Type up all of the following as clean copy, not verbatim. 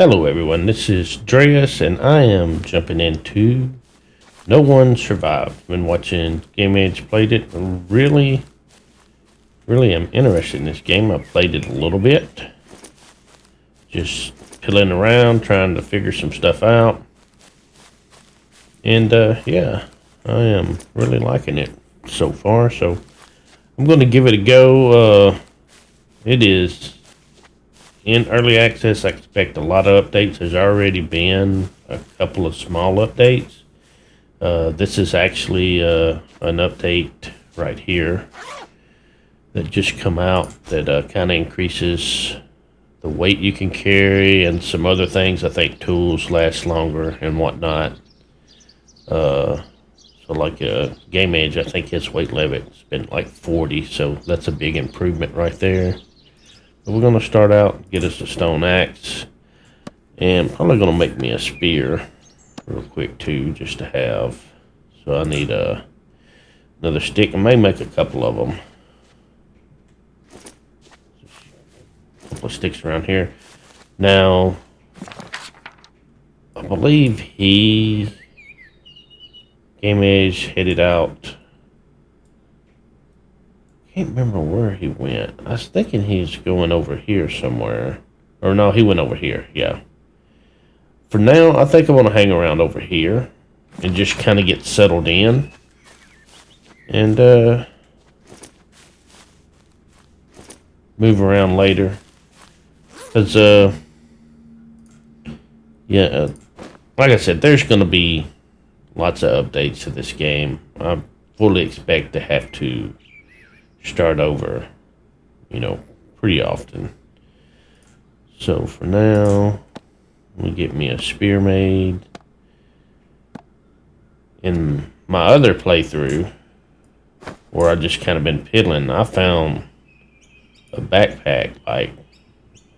Hello everyone, this is Dreas and I am jumping into No One Survived. Been watching GameEdged played it. Really am interested in this game. I played it a little bit. Just pilling around, trying to figure some stuff out. And yeah, I am really liking it so far. So I'm going to give it a go. It is in early access. I expect a lot of updates. There's already been a couple of small updates. This is actually an update right here that just come out that kind of increases the weight you can carry and some other things. I think tools last longer and whatnot. So like GameEdged, I think his weight limit's been like 40, so that's a big improvement right there. We're going to start out, get us a stone axe, and probably going to make me a spear real quick too, just to have. So I need another stick. I may make a couple of them. A couple of sticks around here. Now, I believe GameEdged headed out. Can't remember where he went. I was thinking he's going over here somewhere. Or no, he went over here, yeah. For now, I think I want to hang around over here and just kind of get settled in. And move around later. Because, yeah, like I said, there's going to be lots of updates to this game. I fully expect to have to start over, pretty often. So for now, let me get me a spear made. In my other playthrough, where I just kind of been piddling, I found a backpack like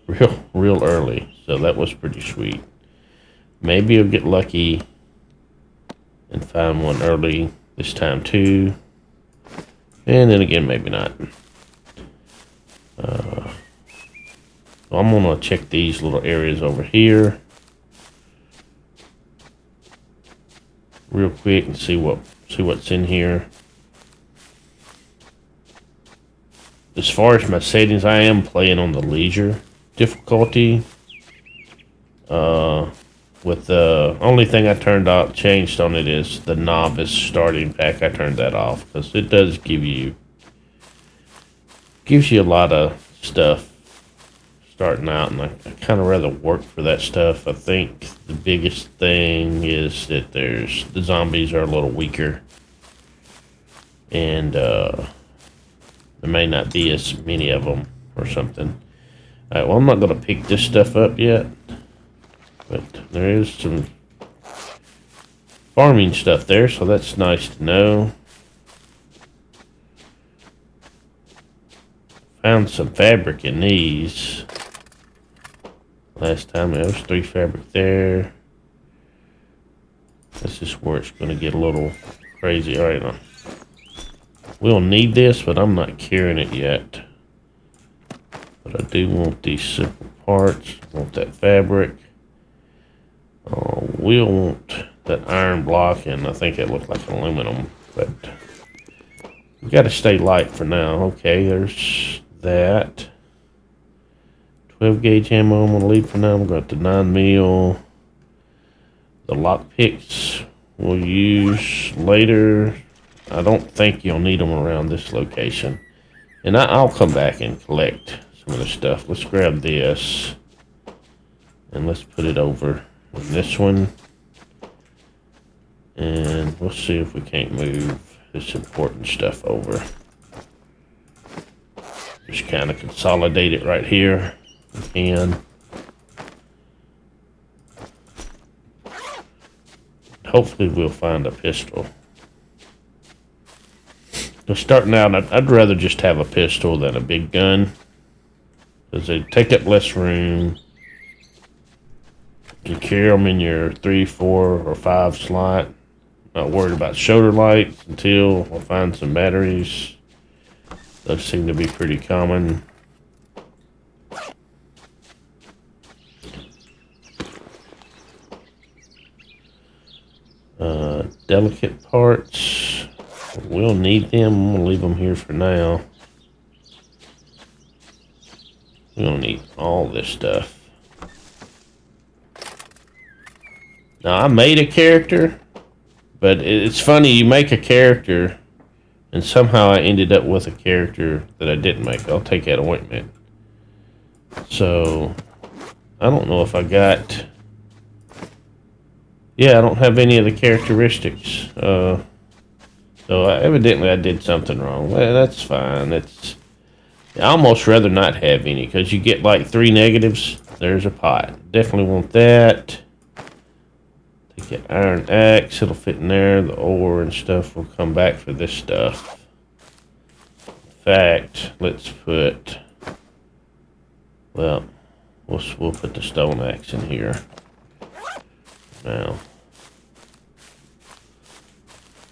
real early, so that was pretty sweet. Maybe I'll get lucky and find one early this time too. And then again, maybe not. So I'm gonna check these little areas over here real quick and see what's in here. As far as my settings, I am playing on the leisure difficulty. With the only thing I changed on it is the novice starting pack. I turned that off because it does gives you a lot of stuff starting out, and I kind of rather work for that stuff. I think the biggest thing is that the zombies are a little weaker, and there may not be as many of them or something. All right, well, I'm not going to pick this stuff up yet. But there is some farming stuff there, so that's nice to know. Found some fabric in these. Last time there was 3 fabric there. This is where it's going to get a little crazy. All right, we'll need this, but I'm not carrying it yet. But I do want these simple parts. I want that fabric. We'll want that iron block, and I think it looked like aluminum, but we got to stay light for now. Okay, there's that. 12 gauge ammo I'm going to leave for now. I'm going to 9 mil. The lock picks we'll use later. I don't think you'll need them around this location. And I'll come back and collect some of the stuff. Let's grab this, and let's put it over on this one. And we'll see if we can't move this important stuff over. Just kind of consolidate it right here. We can. Hopefully we'll find a pistol. So starting out, I'd rather just have a pistol than a big gun, because they take up less room. You can carry them in your 3, 4, or 5 slot. Not worried about shoulder lights until we'll find some batteries. Those seem to be pretty common. Delicate parts. We'll need them. I'm gonna leave them here for now. We don't need all this stuff. Now, I made a character, but it's funny, you make a character, and somehow I ended up with a character that I didn't make. I'll take that ointment. So, I don't know if I got... Yeah, I don't have any of the characteristics. So, evidently I did something wrong. Well, that's fine. It's... I almost rather not have any, because you get like 3 negatives. There's a pot. Definitely want that. Take an iron axe. It'll fit in there. The ore and stuff will come back for this stuff. In fact, let's put... Well, we'll put the stone axe in here. Now.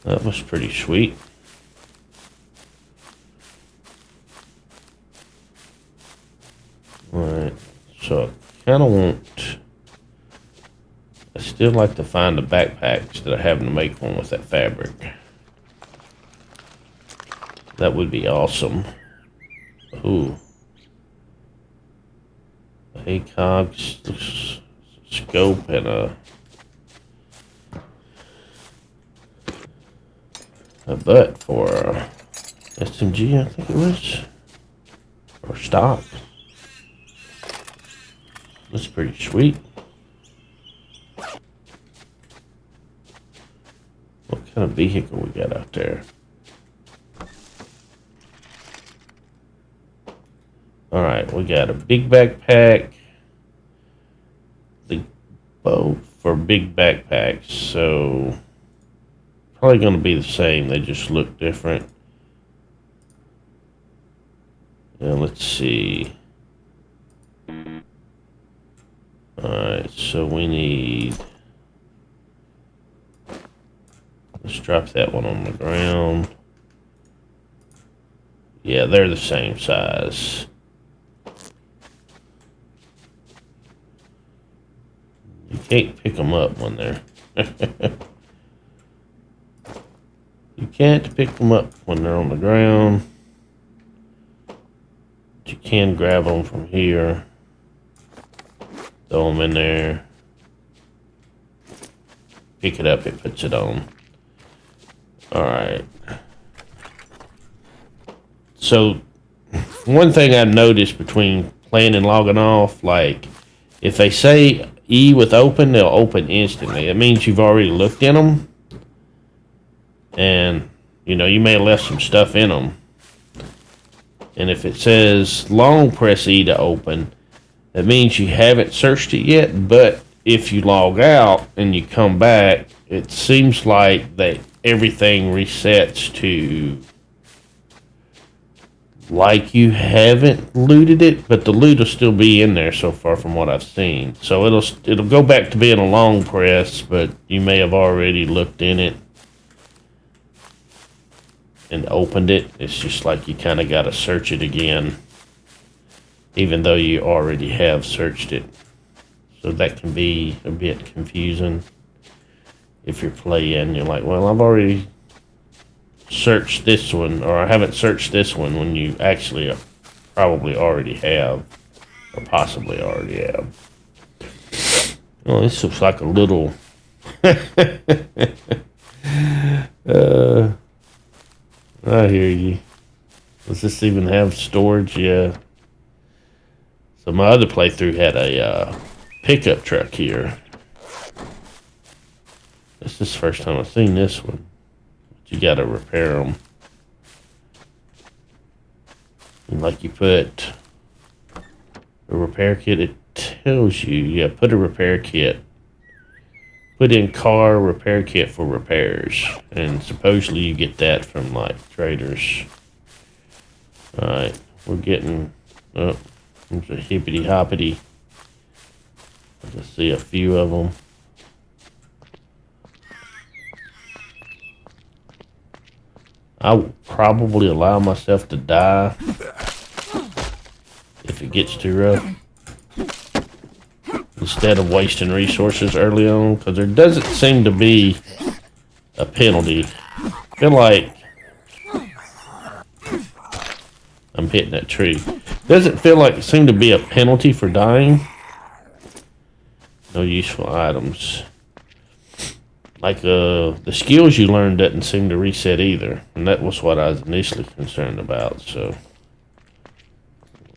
That was pretty sweet. Alright, so I kind of want... I still like to find the backpacks that I happen to make one with that fabric. That would be awesome. Ooh. A cog, scope, and a butt for SMG, I think it was. Or stock. That's pretty sweet. What kind of vehicle we got out there? Alright, we got a big backpack. The boat for big backpacks, so probably going to be the same. They just look different. Now let's see. Alright, so we need... Let's drop that one on the ground. Yeah, they're the same size. You can't pick them up when they're... You can't pick them up when they're on the ground. But you can grab them from here. Throw them in there. Pick it up, it puts it on. Alright. So, one thing I've noticed between playing and logging off, like, if they say E with open, they'll open instantly. It means you've already looked in them. And, you know, you may have left some stuff in them. And if it says long press E to open, that means you haven't searched it yet. But if you log out and you come back, it seems like that everything resets to like you haven't looted it, but the loot will still be in there so far from what I've seen. So it'll go back to being a long press, but you may have already looked in it and opened it. It's just like you kind of got to search it again, even though you already have searched it. So that can be a bit confusing if you're playing. You're like, well, I've already searched this one, or I haven't searched this one, when you actually probably already have, or possibly already have. Oh, this looks like a little I hear you. Does this even have storage? Yeah. So my other playthrough had a pickup truck here. This is the first time I've seen this one. But you gotta repair them. And like you put a repair kit, it tells you, yeah, put a repair kit. Put in car repair kit for repairs. And supposedly you get that from like traders. Alright, we're getting up. There's a hippity hoppity. I just see a few of them. I will probably allow myself to die if it gets too rough, instead of wasting resources early on, because there doesn't seem to be a penalty. I feel like I'm hitting that tree. Doesn't feel like it seemed to be a penalty for dying. No useful items. Like the skills you learn doesn't seem to reset either, and that was what I was initially concerned about. So,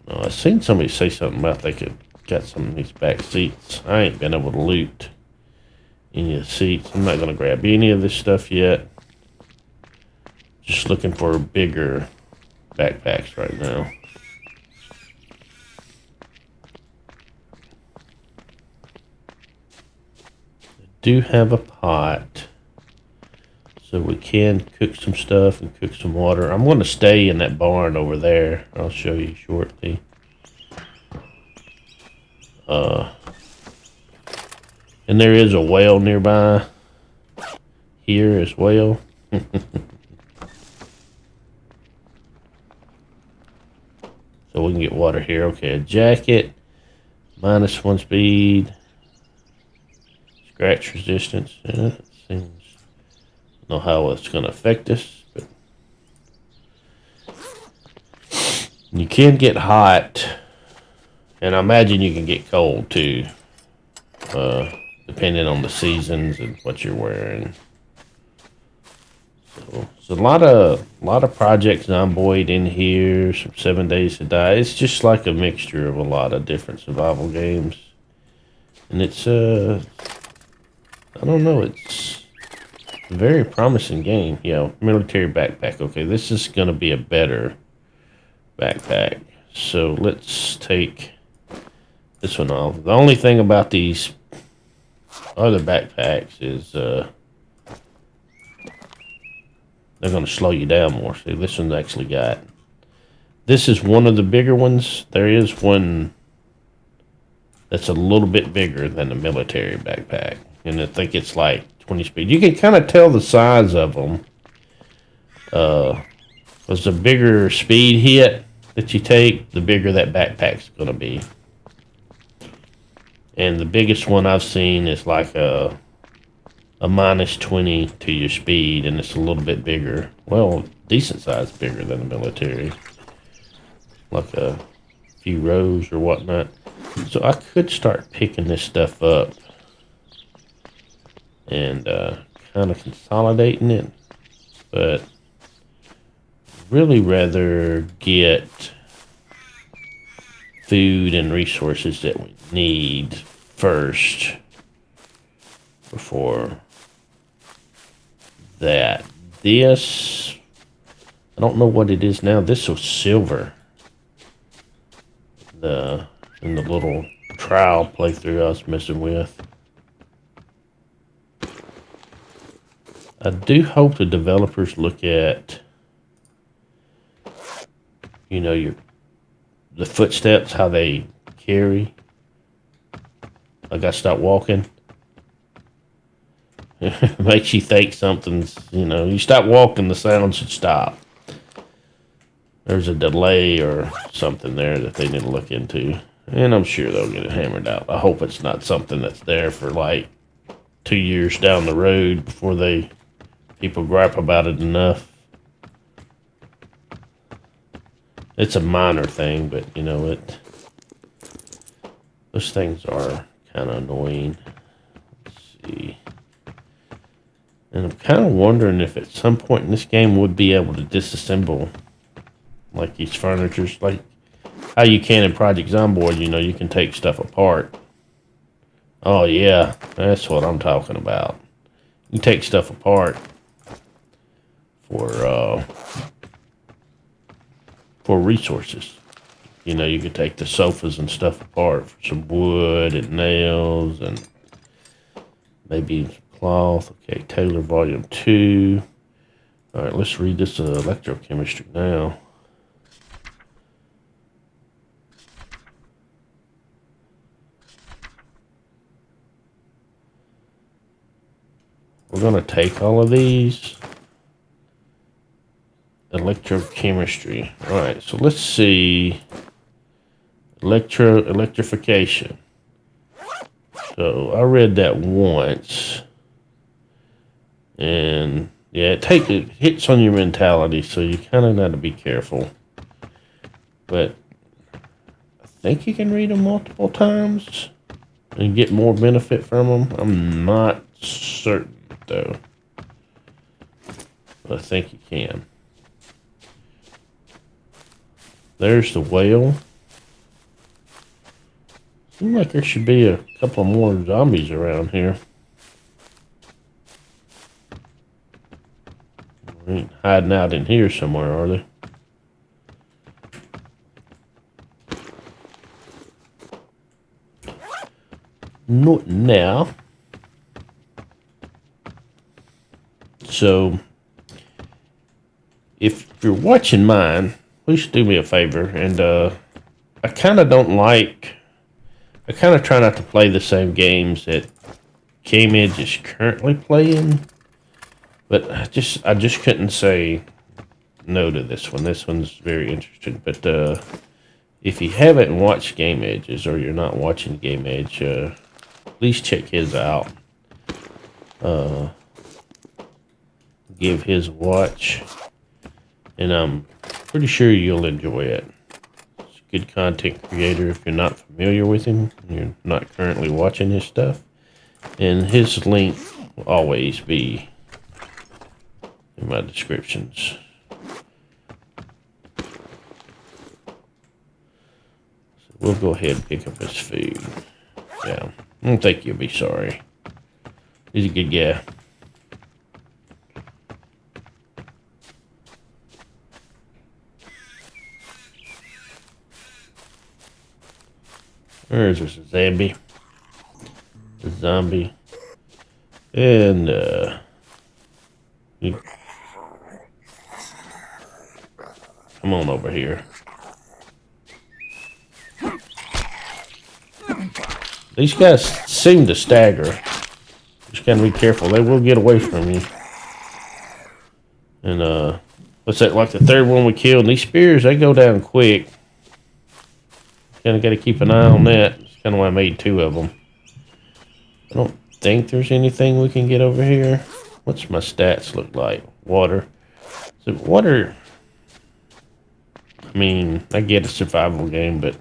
I seen somebody say something about they could got some of these back seats. I ain't been able to loot any of the seats. I'm not gonna grab any of this stuff yet. Just looking for bigger backpacks right now. Do have a pot, so we can cook some stuff and cook some water. I'm going to stay in that barn over there. I'll show you shortly. And there is a well nearby here as well. So we can get water here. Okay, a jacket, -1 speed. Scratch resistance. Yeah, it seems. I don't know how it's going to affect us, but you can get hot, and I imagine you can get cold too, depending on the seasons and what you're wearing. So it's a lot of Project Zomboid in here. Some 7 Days to Die. It's just like a mixture of a lot of different survival games, and it's I don't know. It's a very promising game. Yeah, military backpack. Okay, this is going to be a better backpack. So let's take this one off. The only thing about these other backpacks is they're going to slow you down more. See, this one's actually got... This is one of the bigger ones. There is one that's a little bit bigger than the military backpack. And I think it's like 20 speed. You can kind of tell the size of them. Because the bigger speed hit that you take, the bigger that backpack's going to be. And the biggest one I've seen is like a -20 to your speed, and it's a little bit bigger. Well, decent size bigger than the military. Like a few rows or whatnot. So I could start picking this stuff up and kind of consolidating it, but really rather get food and resources that we need first before that. This, I don't know what it is now. This was silver. In the little trial playthrough I was messing with. I do hope the developers look at, you know, the footsteps, how they carry. Like I start walking. Makes you think something's, you stop walking, the sound should stop. There's a delay or something there that they need to look into. And I'm sure they'll get it hammered out. I hope it's not something that's there for like 2 years down the road before people gripe about it enough. It's a minor thing, but those things are kind of annoying. Let's see. And I'm kind of wondering if at some point in this game we'd be able to disassemble like these furnitures, like how you can in Project Zomboid. You can take stuff apart. Oh yeah, that's what I'm talking about. You take stuff apart for resources. You could take the sofas and stuff apart for some wood and nails and maybe some cloth. Okay, Taylor Volume 2. All right, let's read this electrochemistry now. We're going to take all of these. Electrochemistry. All right, so let's see. Electrification. So I read that once. And yeah, it hits on your mentality, so you kind of got to be careful. But I think you can read them multiple times and get more benefit from them. I'm not certain though, but I think you can. There's the whale. Seems like there should be a couple more zombies around here. They ain't hiding out in here somewhere, are they? Not now. So, if you're watching mine, please do me a favor. And I kind of don't like... I kind of try not to play the same games that GameEdged is currently playing. But I just couldn't say no to this one. This one's very interesting. But if you haven't watched GameEdged or you're not watching GameEdged, please check his out. Give his a watch. And I'm pretty sure you'll enjoy it. He's a good content creator if you're not familiar with him. You're not currently watching his stuff. And his link will always be in my descriptions. So we'll go ahead and pick up his food. Yeah, I don't think you'll be sorry. He's a good guy. There's a zombie. A zombie. And come on over here. These guys seem to stagger. Just gotta be careful. They will get away from you. And what's that? Like the third one we killed. And these spears, they go down quick. Kind of got to keep an eye on that. That's kind of why I made 2 of them. I don't think there's anything we can get over here. What's my stats look like? Water. So water, I mean, I get a survival game, but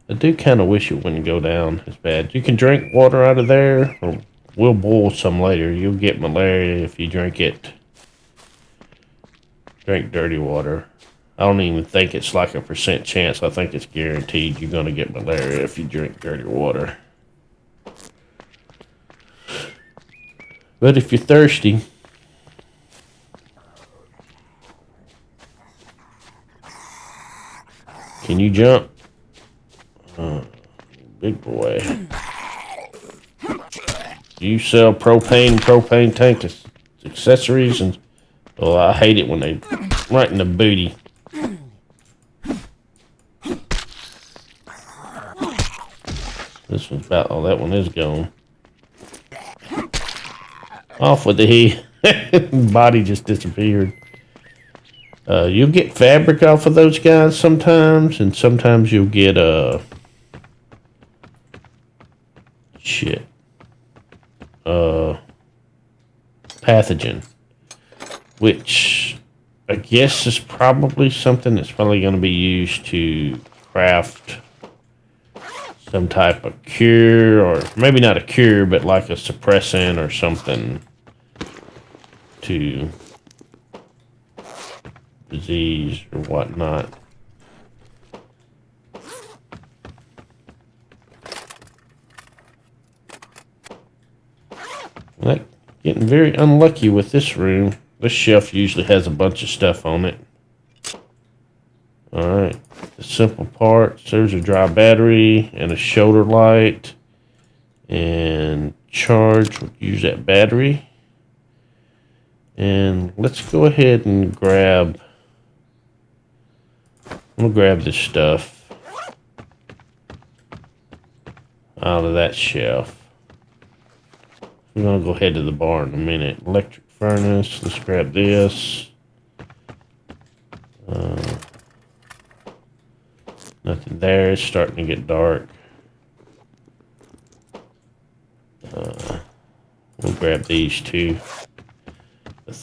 I do kind of wish it wouldn't go down as bad. You can drink water out of there, or we'll boil some later. You'll get malaria if you drink it. Drink dirty water. I don't even think it's like a % chance. I think it's guaranteed you're going to get malaria if you drink dirty water. But if you're thirsty, can you jump? Big boy. Do you sell propane tank accessories? And oh, I hate it when they right in the booty. This one's about, oh, that one is gone. Off with the head. Body just disappeared. You'll get fabric off of those guys sometimes, and sometimes you'll get pathogen, which I guess is probably something that's probably going to be used to craft some type of cure, or maybe not a cure, but like a suppressant or something to disease or whatnot. Like, getting very unlucky with this room. This shelf usually has a bunch of stuff on it. Alright, the simple parts. There's a dry battery and a shoulder light. And charge, we'll use that battery. And let's go ahead and grab... I'm going to grab this stuff out of that shelf. We're going to go ahead to the bar in a minute. Electric furnace, let's grab this. Nothing there. It's starting to get dark. We'll grab these 2.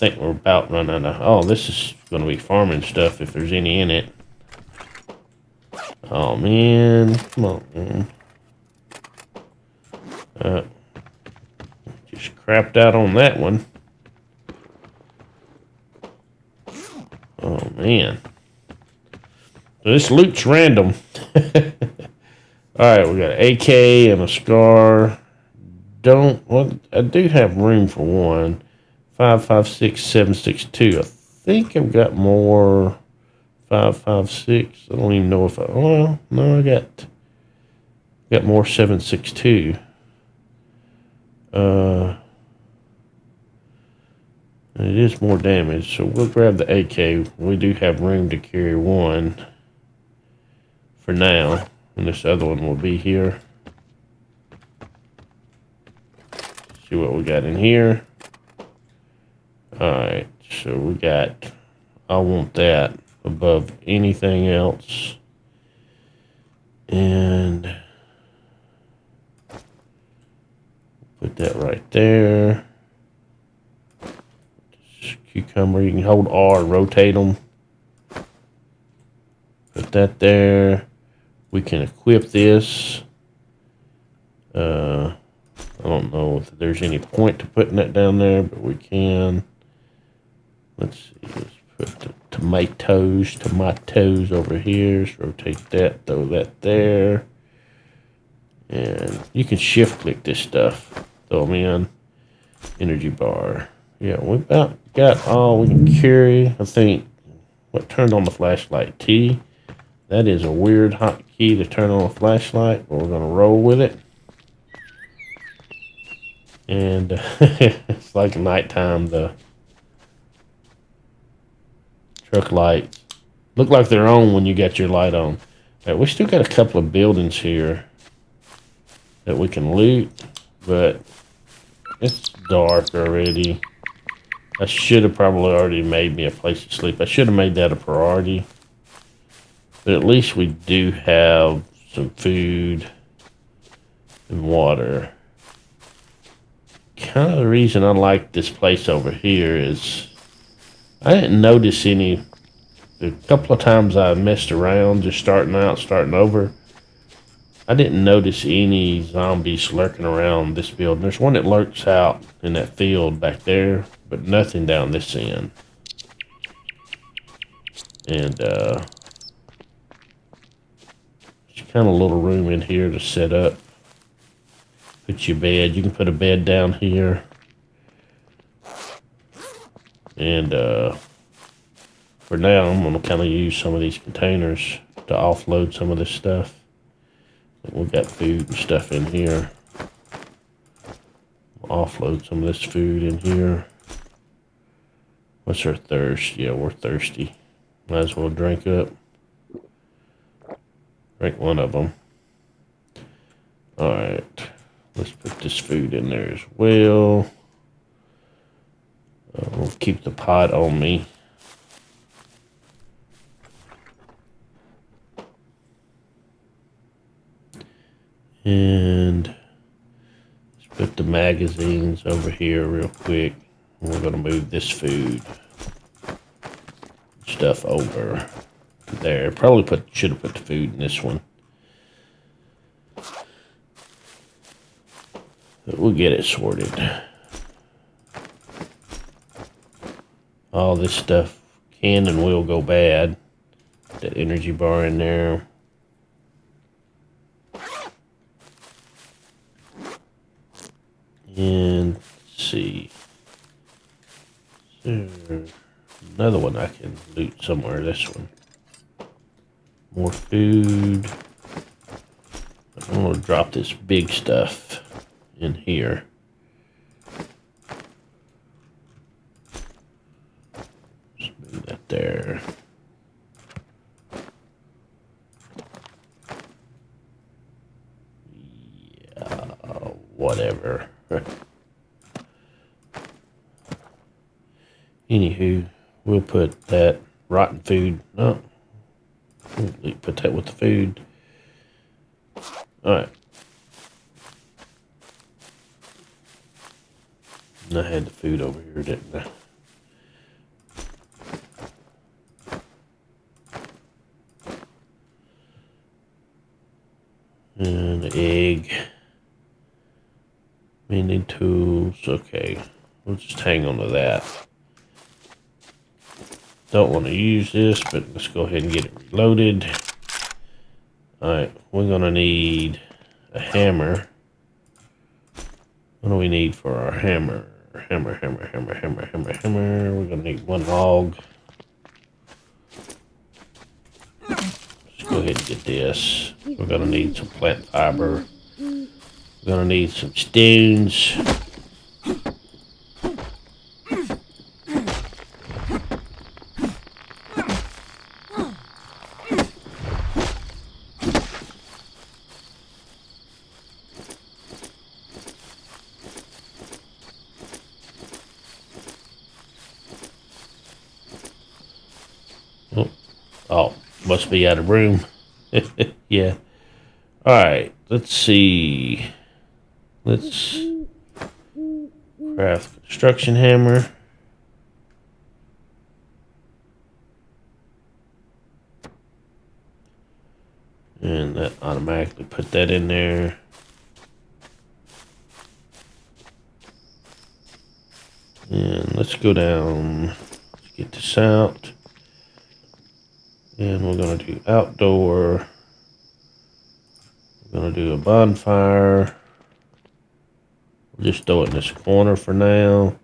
think we're about running out of... Oh, this is going to be farming stuff if there's any in it. Oh, man. Come on, man. Just crapped out on that one. Oh, man. So this loot's random. Alright, we got an AK and a scar. Well, I do have room for one. 5.56, 7.62. I think I've got more 5.56. I don't even know if I... Oh, no, I got more 7.62. It is more damage, so we'll grab the AK. We do have room to carry one for now, and this other one will be here. See what we got in here. Alright, so we got... I want that above anything else. And... put that right there. Cucumber, you can hold R, rotate them. Put that there. We can equip this. I don't know if there's any point to putting that down there, but we can. Let's see, let's put the tomatoes over here. Let's rotate that, throw that there. And you can shift click this stuff. Throw them in. Energy bar. Yeah, we about got all we can carry. I think, what turned on the flashlight? T. That is a weird hotkey to turn on a flashlight, but we're going to roll with it. And it's like nighttime, the truck lights look like they're on when you got your light on. Right, we still got a couple of buildings here that we can loot, but it's dark already. I should have probably already made me a place to sleep. I should have made that a priority. But at least we do have some food and water. Kind of the reason I like this place over here is I didn't notice any. A couple of times I messed around just starting over. I didn't notice any zombies lurking around this building. There's one that lurks out in that field back there, but nothing down this end. And there's kind of a little room in here to set up. Put your bed. You can put a bed down here. And for now, I'm going to kind of use some of these containers to offload some of this stuff. We've got food and stuff in here. We'll offload some of this food in here. What's our thirst? Yeah, we're thirsty. Might as well drink up. Drink one of them. Alright. Let's put this food in there as well. We'll keep the pot on me. And let's put the magazines over here real quick. We're going to move this food stuff over there. Probably should have put the food in this one. But we'll get it sorted. All this stuff can and will go bad. That energy bar in there. And let's see. Another one I can loot somewhere. This one. More food. I'm going to drop this big stuff in here. Just move that there. Yeah, whatever. Anywho, we'll put that rotten food. No, we'll put that with the food. All right. And I had the food over here, didn't I? those. Okay, we'll just hang on to that. Don't want to use this, but let's go ahead and get it reloaded. Alright, we're going to need a hammer. What do we need for our hammer? Hammer. We're going to need one log. Let's go ahead and get this. We're going to need some plant fiber. We're going to need some stones. Oh, must be out of room. Yeah. Alright, let's see. Let's craft construction hammer. And that automatically put that in there. And let's go down. Let's get this out. And we're going to do outdoor. We're going to do a bonfire. We'll just throw it in this corner for now.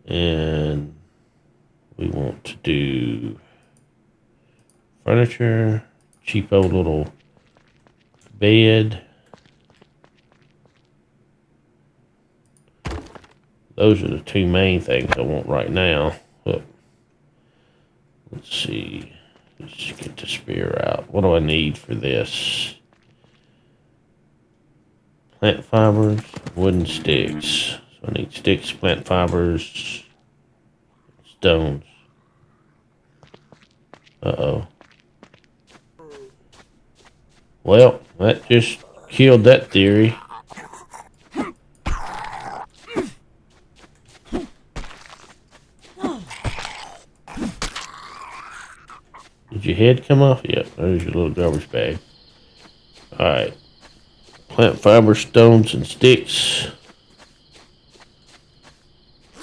And we want to do furniture. Cheap old little bed. Those are the two main things I want right now. But let's see. Let's get the spear out. What do I need for this? Plant fibers, wooden sticks. So I need sticks, plant fibers, stones. Uh-oh. Well, that just killed that theory. Did your head come off? Yep, there's your little garbage bag. Alright. Plant fiber, stones, and sticks. I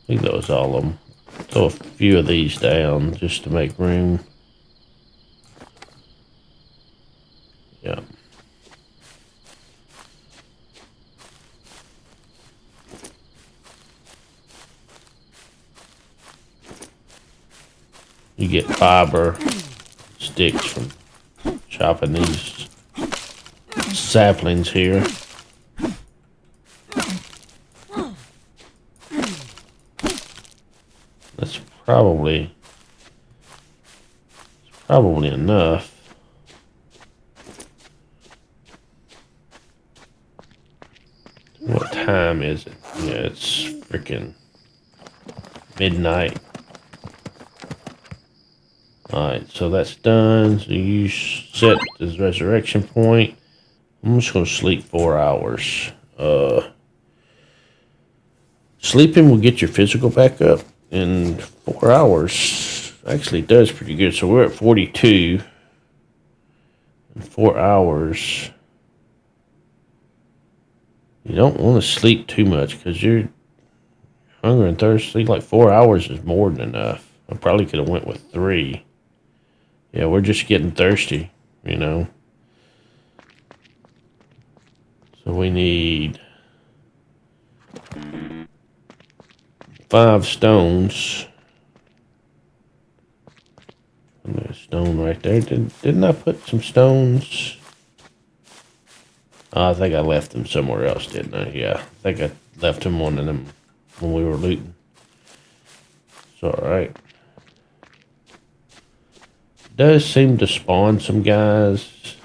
think that was all of them. Throw a few of these down just to make room. Yeah. You get fiber sticks from chopping these saplings here. That's probably enough. What time is it? Yeah, it's freaking midnight. Alright, so that's done. So you set this resurrection point. I'm just gonna sleep 4 hours. Sleeping will get your physical back up in 4 hours. Actually does pretty good. So we're at 42 in 4 hours. You don't want to sleep too much because you're hungry and thirsty. Like 4 hours is more than enough. I probably could have went with 3. Yeah, we're just getting thirsty, you know. So we need 5 stones. And there's a stone right there. Didn't I put some stones? I think I left them somewhere else, didn't I? Yeah, I think I left them one of them when we were looting. It's alright. Does seem to spawn some guys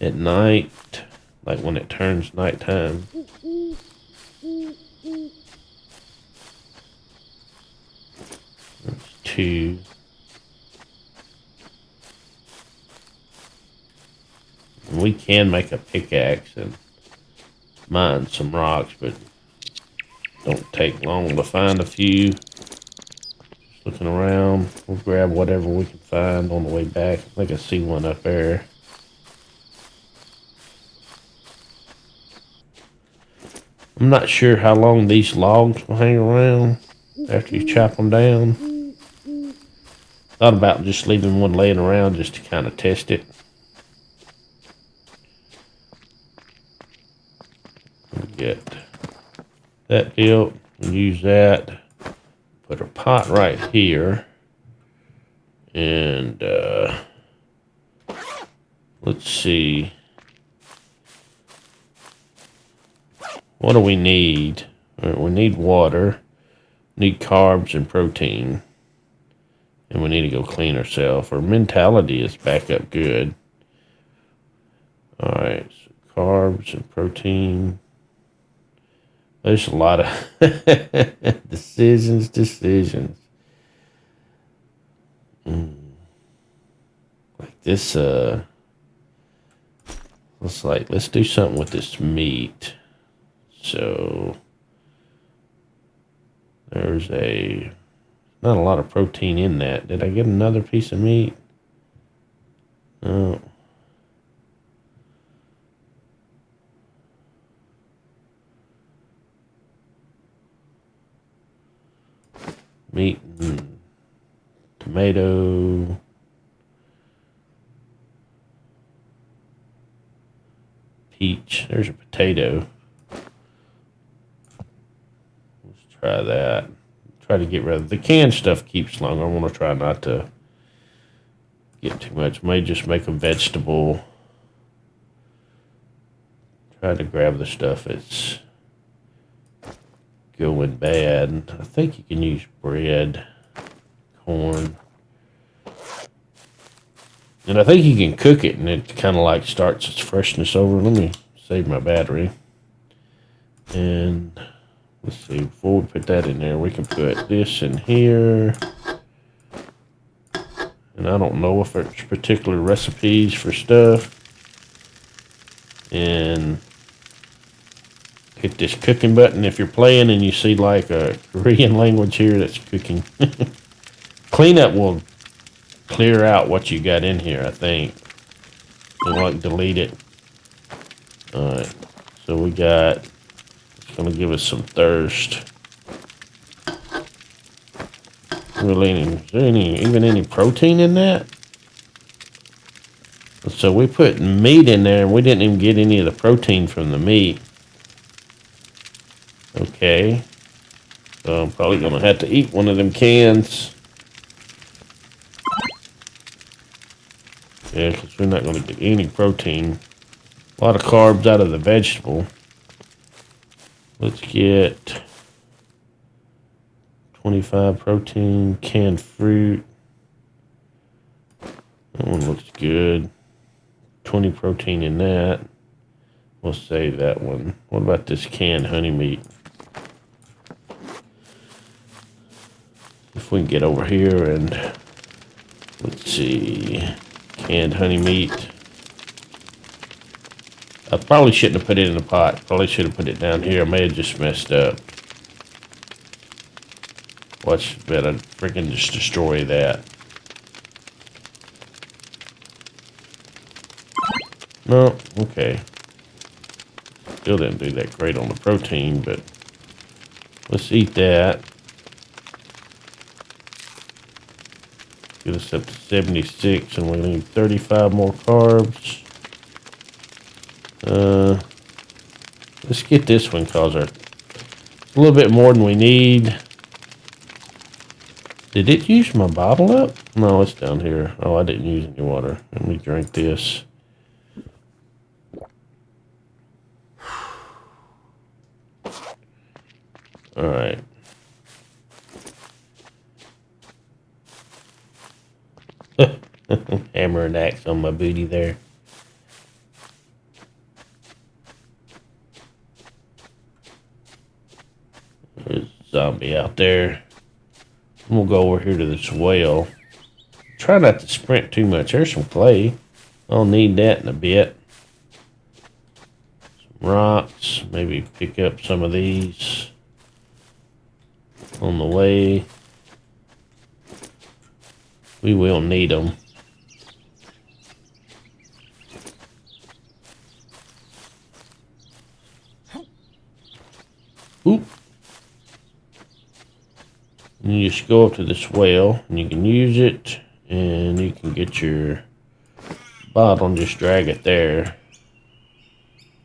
at night, like when it turns nighttime. That's 2. We can make a pickaxe and mine some rocks, but don't take long to find a few. Looking around, we'll grab whatever we can find on the way back. I think I see one up there. I'm not sure how long these logs will hang around after you chop them down. Thought about just leaving one laying around just to kind of test it. Get that built and use that. Put a pot right here. And let's see. What do we need? We need water, need carbs and protein. And we need to go clean ourselves. Our mentality is back up good. Alright, so carbs and protein. There's a lot of decisions. Like this, let's do something with this meat. So, there's not a lot of protein in that. Did I get another piece of meat? No. Meat and tomato. Peach. There's a potato. Let's try that. Try to get rid of the canned stuff. Keeps long. I want to try not to get too much. May just make a vegetable. Try to grab the stuff that's going bad. I think you can use bread, corn, and I think you can cook it, and it kind of like starts its freshness over. Let me save my battery. And let's see, before we put that in there, we can put this in here. And I don't know if there's particular recipes for stuff. And hit this cooking button if you're playing and you see like a Korean language here that's cooking. Cleanup will clear out what you got in here, I think. So like delete it. Alright, so we got, it's going to give us some thirst. Really, is there even any protein in that? So we put meat in there and we didn't even get any of the protein from the meat. Okay. So I'm probably going to have to eat one of them cans. Yeah, because we're not going to get any protein. A lot of carbs out of the vegetable. Let's get 25 protein, canned fruit. That one looks good. 20 protein in that. We'll save that one. What about this canned honey meat? If we can get over here and let's see, canned honey meat. I probably shouldn't have put it in the pot. Probably should have put it down here. I may have just messed up. Watch, better freaking just destroy that. No, okay. Still didn't do that great on the protein, but let's eat that. Get us up to 76, and we need 35 more carbs. Let's get this one because it's a little bit more than we need. Did it use my bottle up? No, it's down here. Oh, I didn't use any water. Let me drink this. All right. Hammer and axe on my booty there. There's a zombie out there. I'm gonna go over here to this well. Try not to sprint too much. There's some clay. I'll need that in a bit. Some rocks. Maybe pick up some of these on the way. We will need them. Oop. And you just go up to this well, and you can use it, and you can get your bottle and just drag it there.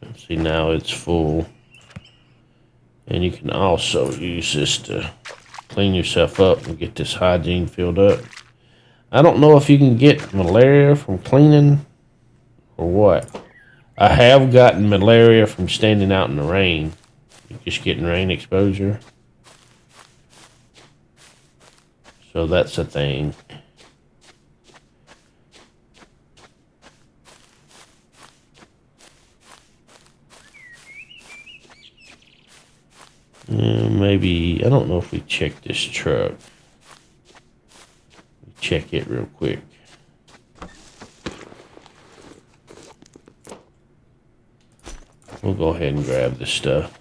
And see, now it's full. And you can also use this to clean yourself up and get this hygiene filled up. I don't know if you can get malaria from cleaning or what. I have gotten malaria from standing out in the rain. Just getting rain exposure. So that's a thing. Maybe, I don't know if we check this truck. Check it real quick. We'll go ahead and grab this stuff.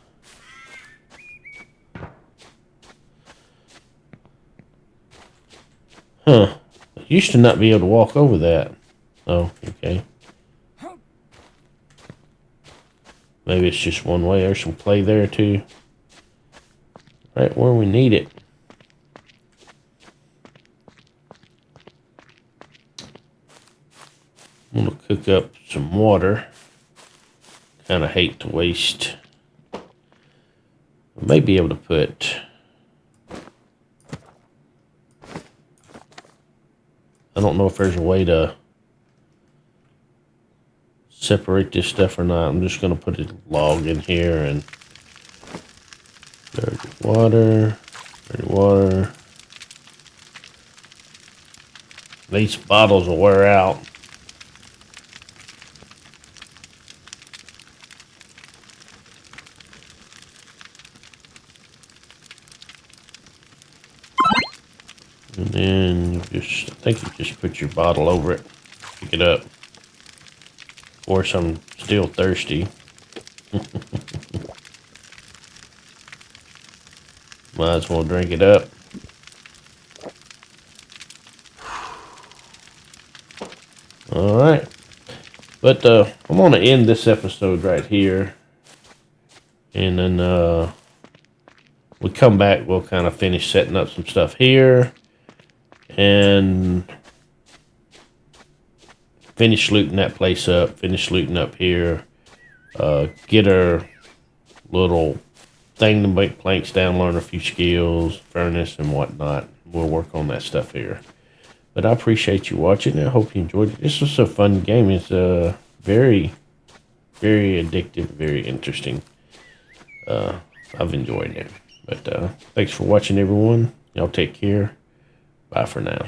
Huh. I used to not be able to walk over that. Oh, okay. Maybe it's just one way. There's some clay there too. Right where we need it. I'm gonna cook up some water. Kind of hate to waste. I may be able to put. I don't know if there's a way to separate this stuff or not. I'm just gonna put a log in here and dirty water, dirty water. These bottles will wear out. And then you just, I think you just put your bottle over it, pick it up. Of course, I'm still thirsty. Might as well drink it up. All right. But I'm going to end this episode right here. And then we come back, we'll kind of finish setting up some stuff here. And finish looting that place up, finish looting up here. Get our little thing to make planks down, learn a few skills, furnace and whatnot. We'll work on that stuff here. But I appreciate you watching. I hope you enjoyed it. This was a fun game. It's very, very addictive, very interesting. I've enjoyed it. But thanks for watching, everyone. Y'all take care. Bye for now.